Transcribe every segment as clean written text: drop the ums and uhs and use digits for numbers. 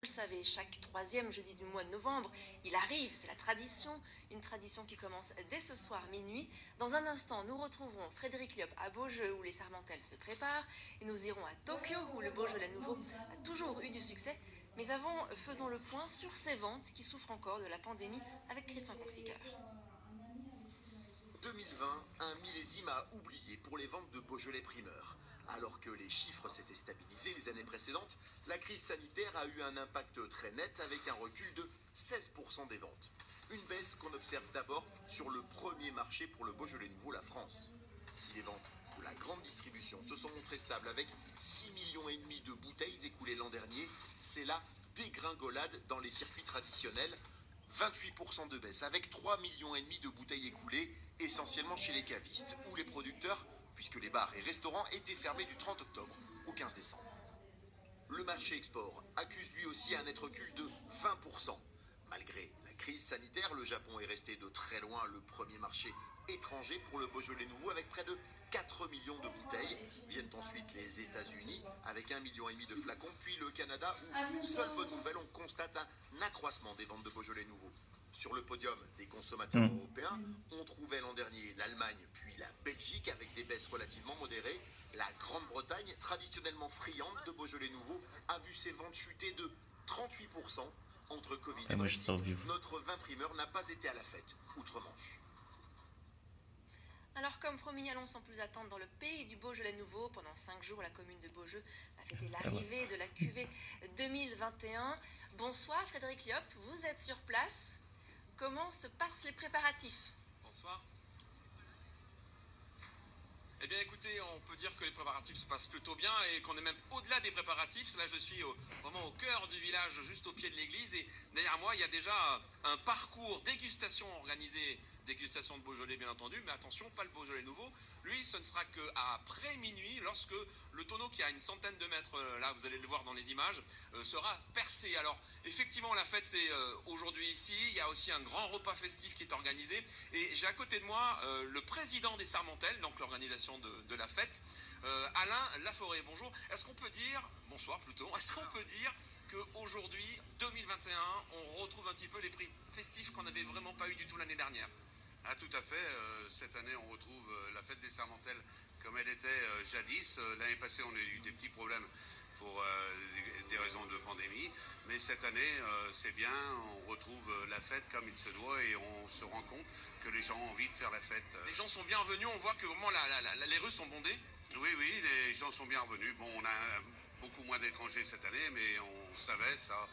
Vous le savez, chaque troisième jeudi du mois de novembre, il arrive, c'est la tradition, une tradition qui commence dès ce soir minuit. Dans un instant, nous retrouverons Frédéric Liop à Beaujeu où les Sarmentelles se préparent et nous irons à Tokyo où le Beaujolais nouveau a toujours eu du succès. Mais avant, faisons le point sur ces ventes qui souffrent encore de la pandémie avec Christian Consicker. 2020, un millésime à oublier pour les ventes de Beaujolais primeur. Alors que les chiffres s'étaient stabilisés les années précédentes, la crise sanitaire a eu un impact très net avec un recul de 16% des ventes. Une baisse qu'on observe d'abord sur le premier marché pour le Beaujolais nouveau, la France. Si les ventes de la grande distribution se sont montrées stables avec 6,5 millions de bouteilles écoulées l'an dernier, c'est la dégringolade dans les circuits traditionnels. 28% de baisse avec 3,5 millions de bouteilles écoulées, essentiellement chez les cavistes ou les producteurs, puisque les bars et restaurants étaient fermés du 30 octobre au 15 décembre. Le marché export accuse lui aussi un net recul de 20%. Malgré la crise sanitaire, le Japon est resté de très loin le premier marché étranger pour le Beaujolais nouveau avec près de 4 millions de bouteilles. Viennent ensuite les États-Unis avec 1,5 million de flacons, puis le Canada où, seule bonne nouvelle, on constate un accroissement des ventes de Beaujolais nouveau. Sur le podium des consommateurs européens, on trouvait l'an dernier l'Allemagne puis la Belgique avec des baisses relativement modérées. La Grande-Bretagne, traditionnellement friande de Beaujolais nouveau, a vu ses ventes chuter de 38%. Entre Covid et Brexit, notre vin primeur n'a pas été à la fête, outre-Manche. Alors comme promis, allons sans plus attendre dans le pays du Beaujolais nouveau. Pendant 5 jours, la commune de Beaujeu a fêté l'arrivée de la cuvée 2021. Bonsoir Frédéric Liop, vous êtes sur place. Comment se passent les préparatifs? Bonsoir. Eh bien écoutez, on peut dire que les préparatifs se passent plutôt bien et qu'on est même au-delà des préparatifs. Là je suis vraiment au cœur du village, juste au pied de l'église, et derrière moi il y a déjà un parcours dégustation organisé, dégustation de Beaujolais bien entendu, mais attention, pas le Beaujolais nouveau. Lui, ce ne sera qu'après minuit, lorsque le tonneau qui a une centaine de mètres, là vous allez le voir dans les images, sera percé. Alors effectivement la fête c'est aujourd'hui ici, il y a aussi un grand repas festif qui est organisé, et j'ai à côté de moi le président des Sarmentelles, donc l'organisation de la fête, Alain Laforêt. Bonjour. Est-ce qu'on peut dire, bonsoir plutôt, est-ce qu'on peut dire qu'aujourd'hui, 2021, on retrouve un petit peu les prix festifs qu'on n'avait vraiment pas eu du tout l'année dernière? Ah, tout à fait. Cette année, on retrouve la fête des Sarmentelles comme elle était jadis. L'année passée, on a eu des petits problèmes pour des raisons de pandémie. Mais cette année, c'est bien, on retrouve la fête comme il se doit et on se rend compte que les gens ont envie de faire la fête. Les gens sont bien venus, on voit que vraiment les rues sont bondées. Oui, oui, les gens sont bien revenus. Bon, on a beaucoup moins d'étrangers cette année, mais on savait ça.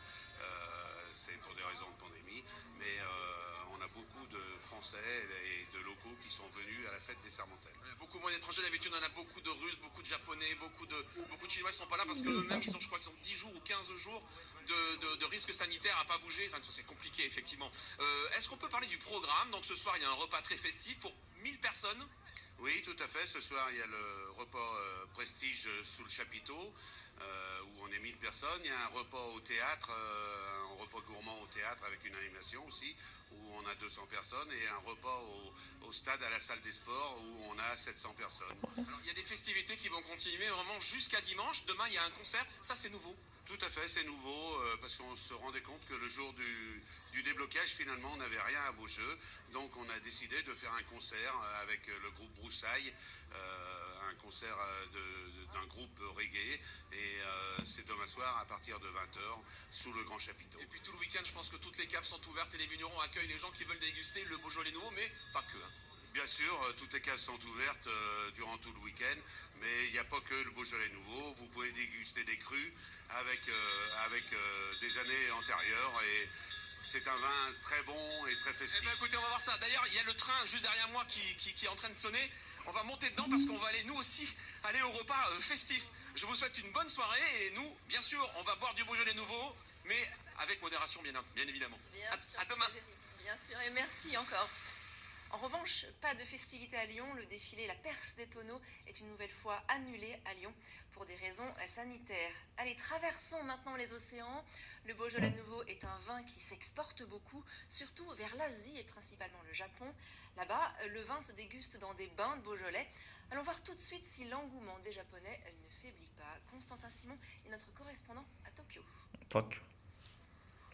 C'est pour des raisons de pandémie. Mais on a beaucoup de Français et de locaux qui sont venus à la fête des Sarmentelles. Beaucoup moins d'étrangers, d'habitude on a beaucoup de Russes, beaucoup de Japonais, beaucoup de Chinois qui sont pas là parce que eux-mêmes ils sont, je crois qu'ils sont 10 jours ou 15 jours de risque sanitaire à pas bouger. Enfin c'est compliqué effectivement. Est-ce qu'on peut parler du programme? Donc ce soir il y a un repas très festif pour 1000 personnes. Oui, tout à fait. Ce soir, il y a le repas prestige sous le chapiteau, où on est 1000 personnes. Il y a un repas au théâtre, un repas gourmand au théâtre avec une animation aussi, où on a 200 personnes, et un repas au stade à la salle des sports, où on a 700 personnes. Alors, il y a des festivités qui vont continuer vraiment jusqu'à dimanche. Demain, il y a un concert. Ça, c'est nouveau. Tout à fait, c'est nouveau, parce qu'on se rendait compte que le jour du déblocage, finalement, on n'avait rien à Beaujeu. Donc, on a décidé de faire un concert avec le groupe Broussailles, un concert d'un groupe reggae. Et c'est demain soir, à partir de 20h, sous le grand chapiteau. Et puis tout le week-end, je pense que toutes les caves sont ouvertes et les vignerons accueillent les gens qui veulent déguster le Beaujolais nouveau, mais pas que. Bien sûr, toutes les cases sont ouvertes durant tout le week-end, mais il n'y a pas que le Beaujolais nouveau. Vous pouvez déguster des crus avec des années antérieures, et c'est un vin très bon et très festif. Eh bien écoutez, on va voir ça. D'ailleurs, il y a le train juste derrière moi qui est en train de sonner. On va monter dedans parce qu'on va aller nous aussi aller au repas festif. Je vous souhaite une bonne soirée, et nous, bien sûr, on va boire du Beaujolais nouveau, mais avec modération bien évidemment. Bien sûr, à demain. Bien sûr, et merci encore. En revanche, pas de festivités à Lyon. Le défilé La Perse des tonneaux est une nouvelle fois annulé à Lyon pour des raisons sanitaires. Allez, traversons maintenant les océans. Le Beaujolais nouveau est un vin qui s'exporte beaucoup, surtout vers l'Asie et principalement le Japon. Là-bas, le vin se déguste dans des bains de Beaujolais. Allons voir tout de suite si l'engouement des Japonais ne faiblit pas. Constantin Simon est notre correspondant à Tokyo. Tokyo.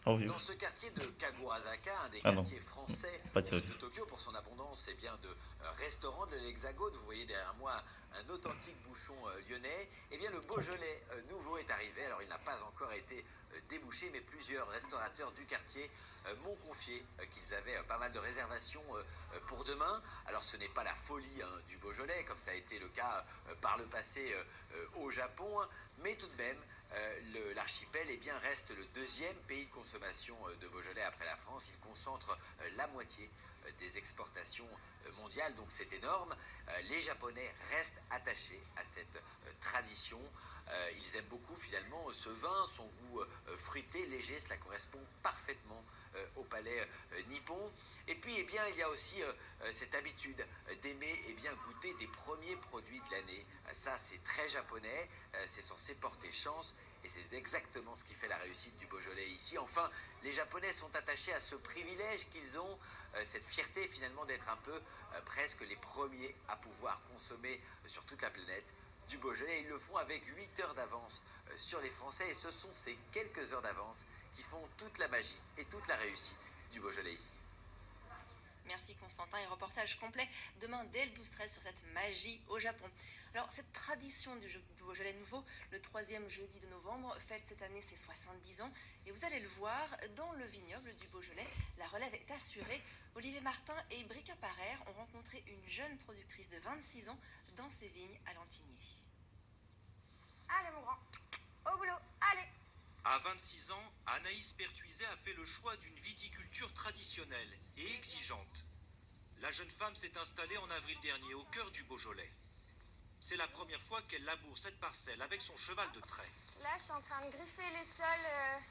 Oh, oui. Dans ce quartier de Kagurazaka, un des Ah non. quartiers français Pas de série. de Tokyo, pour son abondance et bien de restaurants de l'Hexagone, vous voyez derrière moi un authentique bouchon lyonnais, eh bien le Beaujolais nouveau est arrivé. Alors il n'a pas encore été débouché, mais plusieurs restaurateurs du quartier m'ont confié qu'ils avaient pas mal de réservations pour demain. Alors ce n'est pas la folie du Beaujolais, comme ça a été le cas par le passé au Japon, mais tout de même, l'archipel reste le deuxième pays de consommation de Beaujolais après la France. Il concentre la moitié des exportations mondiales, donc c'est énorme. Les Japonais restent attachés à cette tradition. Ils aiment beaucoup finalement ce vin, son goût fruité, léger, cela correspond parfaitement au palais nippon. Et puis il y a aussi cette habitude d'aimer goûter des premiers produits de l'année. Ça c'est très japonais, c'est censé porter chance. Et c'est exactement ce qui fait la réussite du Beaujolais ici. Enfin, les Japonais sont attachés à ce privilège qu'ils ont, cette fierté finalement d'être un peu presque les premiers à pouvoir consommer sur toute la planète du Beaujolais. Ils le font avec 8 heures d'avance sur les Français, et ce sont ces quelques heures d'avance qui font toute la magie et toute la réussite du Beaujolais ici. Merci Constantin, et reportage complet demain dès le 12-13 sur cette magie au Japon. Alors cette tradition du Beaujolais nouveau, le 3e jeudi de novembre, fête cette année ses 70 ans, et vous allez le voir, dans le vignoble du Beaujolais, la relève est assurée. Olivier Martin et Brika Parer ont rencontré une jeune productrice de 26 ans dans ses vignes à Lantigné. Allez mon grand, au boulot, allez. À 26 ans, Anaïs Pertuiset a fait le choix d'une viticulture traditionnelle et exigeante. La jeune femme s'est installée en avril dernier au cœur du Beaujolais. C'est la première fois qu'elle laboure cette parcelle avec son cheval de trait. Là, je suis en train de griffer les sols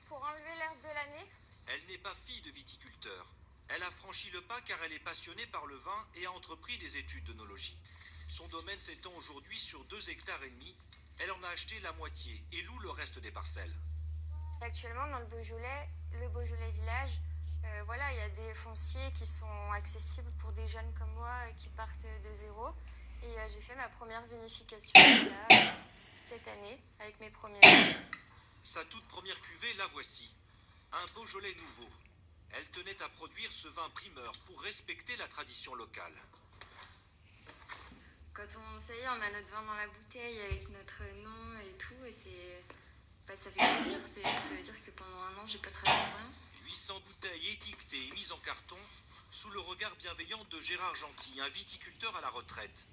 pour enlever l'herbe de l'année. Elle n'est pas fille de viticulteur. Elle a franchi le pas car elle est passionnée par le vin et a entrepris des études d'œnologie. Son domaine s'étend aujourd'hui sur 2,5 hectares. Elle en a acheté la moitié et loue le reste des parcelles. Actuellement, dans le Beaujolais village, il y a des fonciers qui sont accessibles pour des jeunes comme moi qui partent de zéro. Et j'ai fait ma première vinification là, cette année avec mes premiers vins. Sa toute première cuvée, la voici. Un Beaujolais nouveau. Elle tenait à produire ce vin primeur pour respecter la tradition locale. Quand ça y est, on a notre vin dans la bouteille avec notre nom et tout, et ça fait plaisir. Ça veut dire que pendant un an, j'ai pas travaillé pour rien. 800 bouteilles étiquetées et mises en carton sous le regard bienveillant de Gérard Gentil, un viticulteur à la retraite.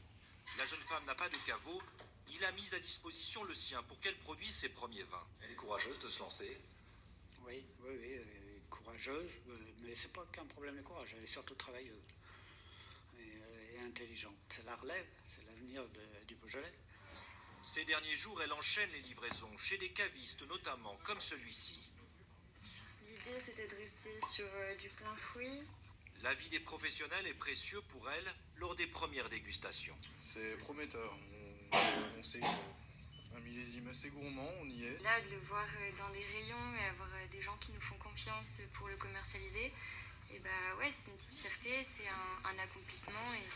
La jeune femme n'a pas de caveau, il a mis à disposition le sien pour qu'elle produise ses premiers vins. Elle est courageuse de se lancer. Oui, courageuse, mais c'est pas qu'un problème de courage, elle est surtout travailleuse et intelligente. C'est la relève, c'est l'avenir du Beaujolais. Ces derniers jours, elle enchaîne les livraisons, chez des cavistes notamment, comme celui-ci. L'idée, c'était de rester sur du plein fruit. L'avis des professionnels est précieux pour elle lors des premières dégustations. C'est prometteur. On sait un millésime assez gourmand, on y est. Là, de le voir dans des rayons et avoir des gens qui nous font confiance pour le commercialiser, et c'est une petite fierté, c'est un accomplissement et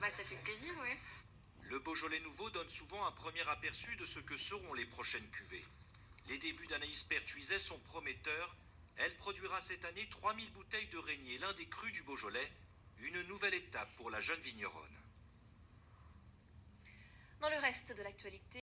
ça fait plaisir, ouais. Le Beaujolais nouveau donne souvent un premier aperçu de ce que seront les prochaines cuvées. Les débuts d'Anaïs Pertuiset sont prometteurs. Elle produira cette année 3000 bouteilles de Régnier, l'un des crus du Beaujolais, une nouvelle étape pour la jeune vigneronne. Dans le reste de l'actualité,